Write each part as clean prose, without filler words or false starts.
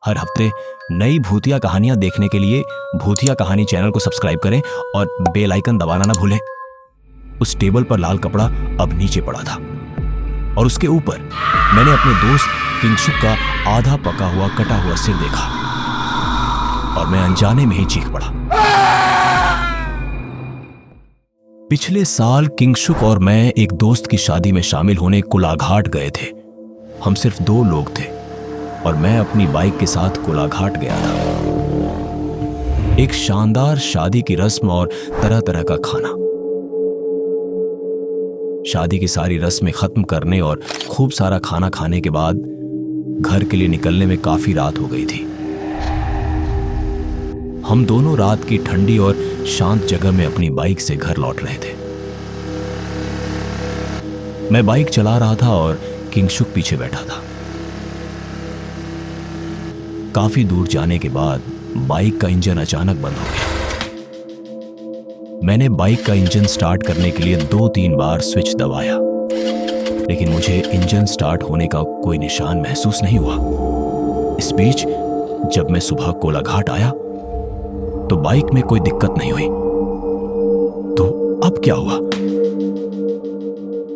हर हफ्ते नई भूतिया कहानियां देखने के लिए भूतिया कहानी चैनल को सब्सक्राइब करें और बेल आइकन दबाना ना भूलें। उस टेबल पर लाल कपड़ा अब नीचे पड़ा था और उसके ऊपर मैंने अपने दोस्त किंगशुक का आधा पका हुआ कटा हुआ सिर देखा और मैं अनजाने में ही चीख पड़ा। पिछले साल किंगशुक और मैं एक दोस्त की शादी में शामिल होने कोलाघाट गए थे। हम सिर्फ 2 लोग थे और मैं अपनी बाइक के साथ कोलाघाट गया था। एक शानदार शादी की रस्म और तरह तरह का खाना। शादी की सारी रस्में खत्म करने और खूब सारा खाना खाने के बाद घर के लिए निकलने में काफी रात हो गई थी। हम दोनों रात की ठंडी और शांत जगह में अपनी बाइक से घर लौट रहे थे। मैं बाइक चला रहा था और किंगशुक पीछे बैठा था। काफी दूर जाने के बाद बाइक का इंजन अचानक बंद हो गया। मैंने बाइक का इंजन स्टार्ट करने के लिए 2-3 बार स्विच दबाया, लेकिन मुझे इंजन स्टार्ट होने का कोई निशान महसूस नहीं हुआ। इस बीच जब मैं सुबह कोलाघाट आया तो बाइक में कोई दिक्कत नहीं हुई। तो अब क्या हुआ?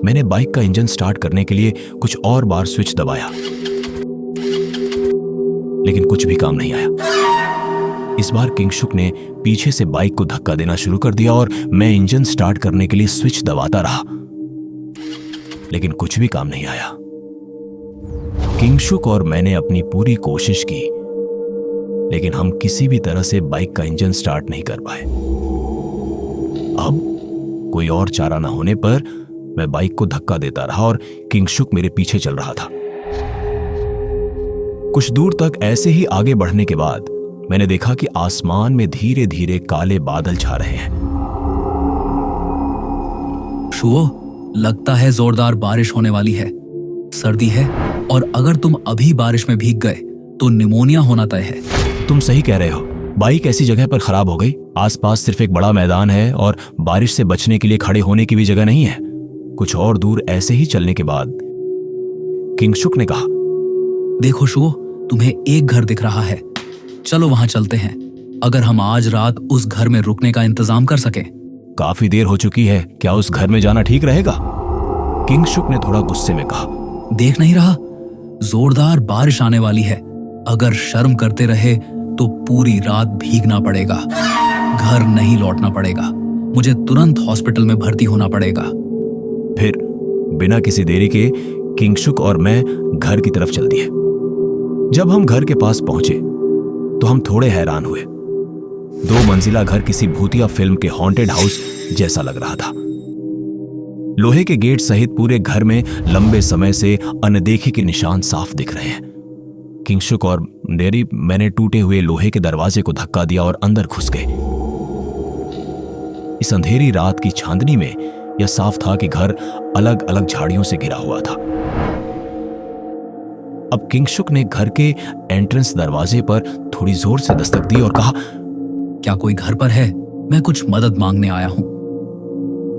मैंने बाइक का इंजन स्टार्ट करने के लिए कुछ और बार स्विच दबाया, लेकिन कुछ भी काम नहीं आया। इस बार किंगशुक ने पीछे से बाइक को धक्का देना शुरू कर दिया और मैं इंजन स्टार्ट करने के लिए स्विच दबाता रहा, लेकिन कुछ भी काम नहीं आया। किंगशुक और मैंने अपनी पूरी कोशिश की, लेकिन हम किसी भी तरह से बाइक का इंजन स्टार्ट नहीं कर पाए। अब कोई और चारा ना होने पर मैं बाइक को धक्का देता रहा और किंगशुक मेरे पीछे चल रहा था। कुछ दूर तक ऐसे ही आगे बढ़ने के बाद मैंने देखा कि आसमान में धीरे धीरे काले बादल छा रहे हैं। शुओ, लगता है जोरदार बारिश होने वाली है। सर्दी है और अगर तुम अभी बारिश में भीग गए तो निमोनिया होना तय है। तुम सही कह रहे हो। बाइक ऐसी जगह पर खराब हो गई। आसपास सिर्फ एक बड़ा मैदान है और बारिश से बचने के लिए खड़े होने की भी जगह नहीं है। कुछ और दूर ऐसे ही चलने के बाद किंगशुक ने कहा, देखो शुओ, तुम्हें एक घर दिख रहा है। चलो वहां चलते हैं, अगर हम आज रात उस घर में रुकने का इंतजाम कर सकें। काफी देर हो चुकी है, क्या उस घर में जाना ठीक रहेगा? किंगशुक ने थोड़ा गुस्से में कहा। देख नहीं रहा, जोरदार बारिश आने वाली है। अगर शर्म करते रहे तो पूरी रात भीगना पड़ेगा। घर नहीं लौटना पड़ेगा। मुझे तुरंत हॉस्पिटल में भर्ती होना पड़ेगा। फिर बिना किसी देरी के किंगशुक और मैं घर की तरफ चल दिए। जब हम घर के पास पहुंचे तो हम थोड़े हैरान हुए। 2 मंजिला घर किसी भूतिया फिल्म के हॉन्टेड हाउस जैसा लग रहा था। लोहे के गेट सहित पूरे घर में लंबे समय से अनदेखे के निशान साफ दिख रहे हैं। किंगशुक और मैंने टूटे हुए लोहे के दरवाजे को धक्का दिया और अंदर घुस गए। इस अंधेरी रात की चांदनी में यह साफ था कि घर अलग अलग झाड़ियों से घिरा हुआ था। अब किंगशुक ने घर के एंट्रेंस दरवाजे पर थोड़ी जोर से दस्तक दी और कहा, क्या कोई घर पर है? मैं कुछ मदद मांगने आया हूं।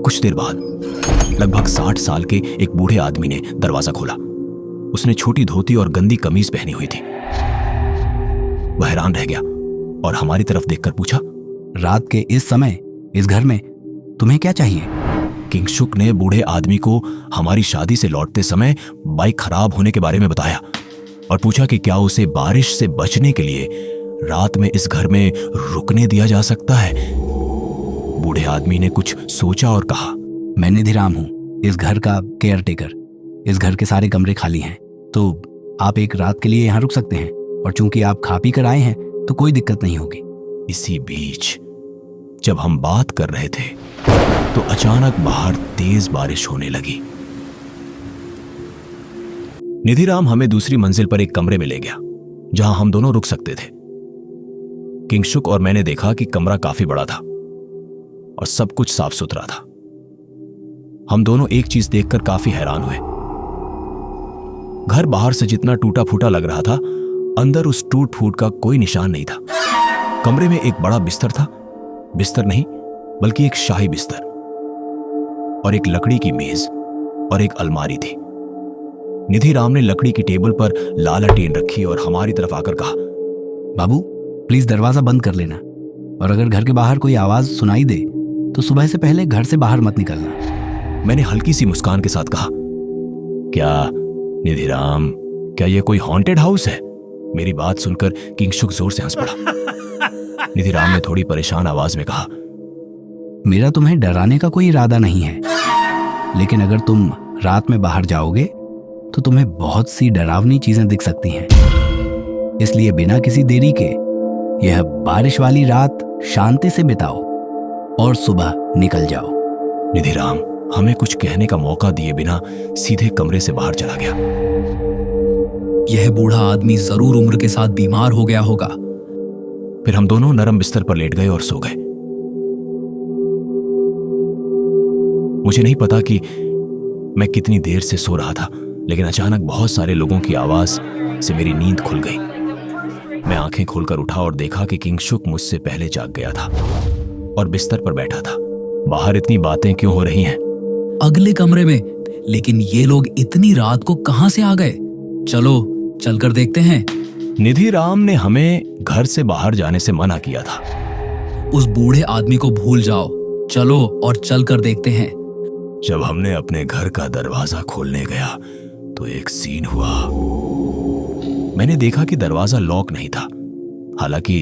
कुछ देर बाद लगभग 60 साल के एक बूढ़े आदमी ने दरवाजा खोला। उसने छोटी धोती और गंदी कमीज पहनी हुई थी। वह हैरान रह गया और हमारी तरफ देखकर पूछा, रात के इस समय इस घर में तुम्हें क्या चाहिए? किंगशुक ने बूढ़े आदमी को हमारी शादी से लौटते समय बाइक खराब होने के बारे में बताया और पूछा कि क्या उसे बारिश से बचने के लिए रात में इस घर में रुकने दिया जा सकता है। बूढ़े आदमी ने कुछ सोचा और कहा, मैं निधिराम हूं, इस घर का केयर टेकर। इस घर के सारे कमरे खाली हैं, तो आप एक रात के लिए यहाँ रुक सकते हैं, और चूंकि आप खा पी कर आए हैं तो कोई दिक्कत नहीं होगी। इसी बीच जब हम बात कर रहे थे तो अचानक बाहर तेज बारिश होने लगी। निधिराम हमें दूसरी मंजिल पर एक कमरे में ले गया जहां हम दोनों रुक सकते थे। किंगशुक और मैंने देखा कि कमरा काफी बड़ा था और सब कुछ साफ सुथरा था। हम दोनों एक चीज देखकर काफी हैरान हुए। घर बाहर से जितना टूटा फूटा लग रहा था, अंदर उस टूट फूट का कोई निशान नहीं था। कमरे में एक बड़ा बिस्तर था, बिस्तर नहीं बल्कि एक शाही बिस्तर, और एक लकड़ी की मेज और एक अलमारी थी। निधिराम ने लकड़ी की टेबल पर लालटेन रखी और हमारी तरफ आकर कहा, बाबू प्लीज दरवाजा बंद कर लेना, और अगर घर के बाहर कोई आवाज सुनाई दे तो सुबह से पहले घर से बाहर मत निकलना। मैंने हल्की सी मुस्कान के साथ कहा, क्या निधिराम, क्या ये कोई हॉन्टेड हाउस है? मेरी बात सुनकर किंगशुक जोर से हंस पड़ा। निधिराम ने थोड़ी परेशान आवाज में कहा, मेरा तुम्हें डराने का कोई इरादा नहीं है, लेकिन अगर तुम रात में बाहर जाओगे तो तुम्हें बहुत सी डरावनी चीजें दिख सकती हैं। इसलिए बिना किसी देरी के यह बारिश वाली रात शांति से बिताओ और सुबह निकल जाओ। निधिराम हमें कुछ कहने का मौका दिए बिना सीधे कमरे से बाहर चला गया। यह बूढ़ा आदमी जरूर उम्र के साथ बीमार हो गया होगा। फिर हम दोनों नरम बिस्तर पर लेट गए और सो गए। मुझे नहीं पता कि मैं कितनी देर से सो रहा था, लेकिन अचानक बहुत सारे लोगों की आवाज से मेरी नींद खुल गई। मैं आंखें खोलकर उठा और देखा कि किंगशुक मुझसे पहले जाग गया था और बिस्तर पर बैठा था। बाहर इतनी बातें क्यों हो रही हैं? अगले कमरे में, लेकिन ये लोग इतनी रात को कहां से आ गए? चलो चलकर देखते हैं। निधिराम ने हमें घर से बाहर जाने से मना किया था। उस बूढ़े आदमी को भूल जाओ, चलो और चलकर देखते हैं। जब हमने अपने घर का दरवाजा खोलने गया तो एक सीन हुआ। मैंने देखा कि दरवाजा लॉक नहीं था। हालांकि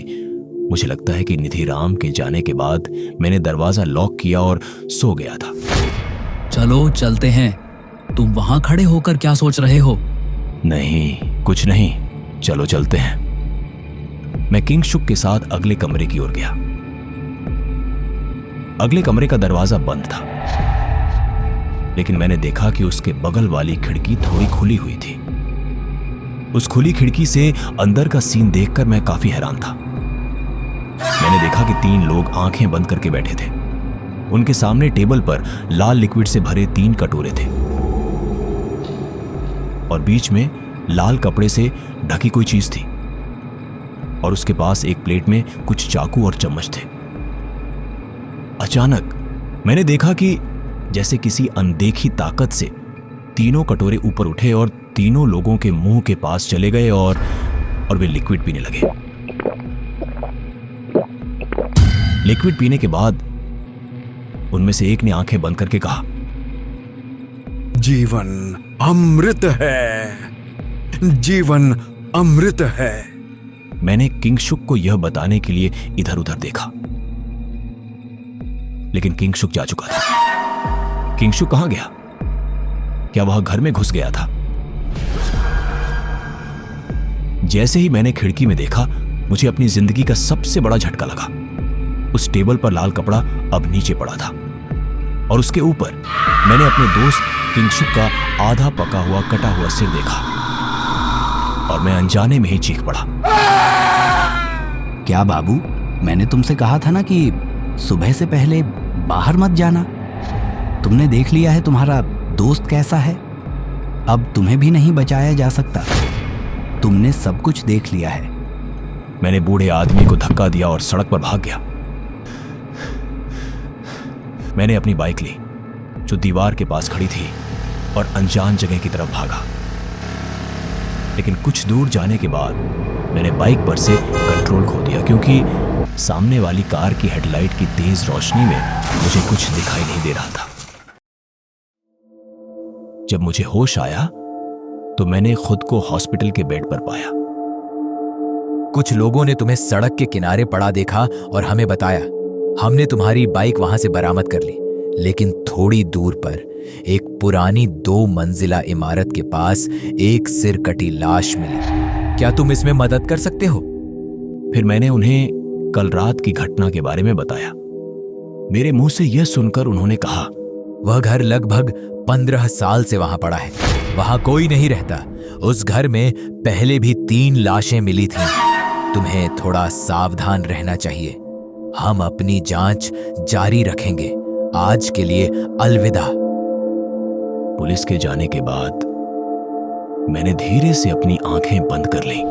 मुझे लगता है कि निधिराम के जाने के बाद मैंने दरवाजा लॉक किया और सो गया था। चलो चलते हैं। तुम वहां खड़े होकर क्या सोच रहे हो? नहीं, कुछ नहीं, चलो चलते हैं। मैं किंगशुक के साथ अगले कमरे की ओर गया। अगले कमरे का दरवाजा बंद था, लेकिन मैंने देखा कि उसके बगल वाली खिड़की थोड़ी खुली हुई थी। उस खुली खिड़की से अंदर का सीन देखकर मैं काफी हैरान था। मैंने देखा कि 3 लोग आंखें बंद करके बैठे थे। उनके सामने टेबल पर लाल लिक्विड से भरे 3 कटोरे थे और बीच में लाल कपड़े से ढकी कोई चीज थी, और उसके पास एक प्लेट में कुछ चाकू और चम्मच थे। अचानक मैंने देखा कि जैसे किसी अनदेखी ताकत से तीनों कटोरे ऊपर उठे और तीनों लोगों के मुंह के पास चले गए और वे लिक्विड पीने लगे। लिक्विड पीने के बाद उनमें से एक ने आंखें बंद करके कहा, जीवन अमृत है, जीवन अमृत है। मैंने किंगशुक को यह बताने के लिए इधर उधर देखा, लेकिन किंगशुक जा चुका था। किंगशुक कहां गया? क्या वह घर में घुस गया था? जैसे ही मैंने खिड़की में देखा, मुझे अपनी जिंदगी का सबसे बड़ा झटका लगा। उस टेबल पर लाल कपड़ा अब नीचे पड़ा था और उसके ऊपर मैंने अपने दोस्त किंगशुक का आधा पका हुआ कटा हुआ सिर देखा और मैं अनजाने में ही चीख पड़ा। क्या बाबू, मैंने तुमसे कहा था ना कि सुबह से पहले बाहर मत जाना। तुमने देख लिया है तुम्हारा दोस्त कैसा है। अब तुम्हें भी नहीं बचाया जा सकता। तुमने सब कुछ देख लिया है। मैंने बूढ़े आदमी को धक्का दिया और सड़क पर भाग गया। मैंने अपनी बाइक ली जो दीवार के पास खड़ी थी और अनजान जगह की तरफ भागा। लेकिन कुछ दूर जाने के बाद मैंने बाइक पर से कंट्रोल खो दिया, क्योंकि सामने वाली कार की हेडलाइट की तेज रोशनी में मुझे कुछ दिखाई नहीं दे रहा था। जब मुझे होश आया तो मैंने खुद को हॉस्पिटल के बेड पर पाया। कुछ लोगों ने तुम्हें सड़क के किनारे पड़ा देखा और हमें बताया। हमने तुम्हारी बाइक वहां से बरामद कर ली, लेकिन थोड़ी दूर पर एक पुरानी 2 मंजिला इमारत के पास एक सिर कटी लाश मिली। क्या तुम इसमें मदद कर सकते हो? फिर मैंने उन्हें कल रात की घटना के बारे में बताया। मेरे मुंह से यह सुनकर उन्होंने कहा, वह घर लगभग 15 साल से वहां पड़ा है। वहां कोई नहीं रहता। उस घर में पहले भी 3 लाशें मिली थीं। तुम्हें थोड़ा सावधान रहना चाहिए। हम अपनी जांच जारी रखेंगे। आज के लिए अलविदा। पुलिस के जाने के बाद मैंने धीरे से अपनी आंखें बंद कर ली।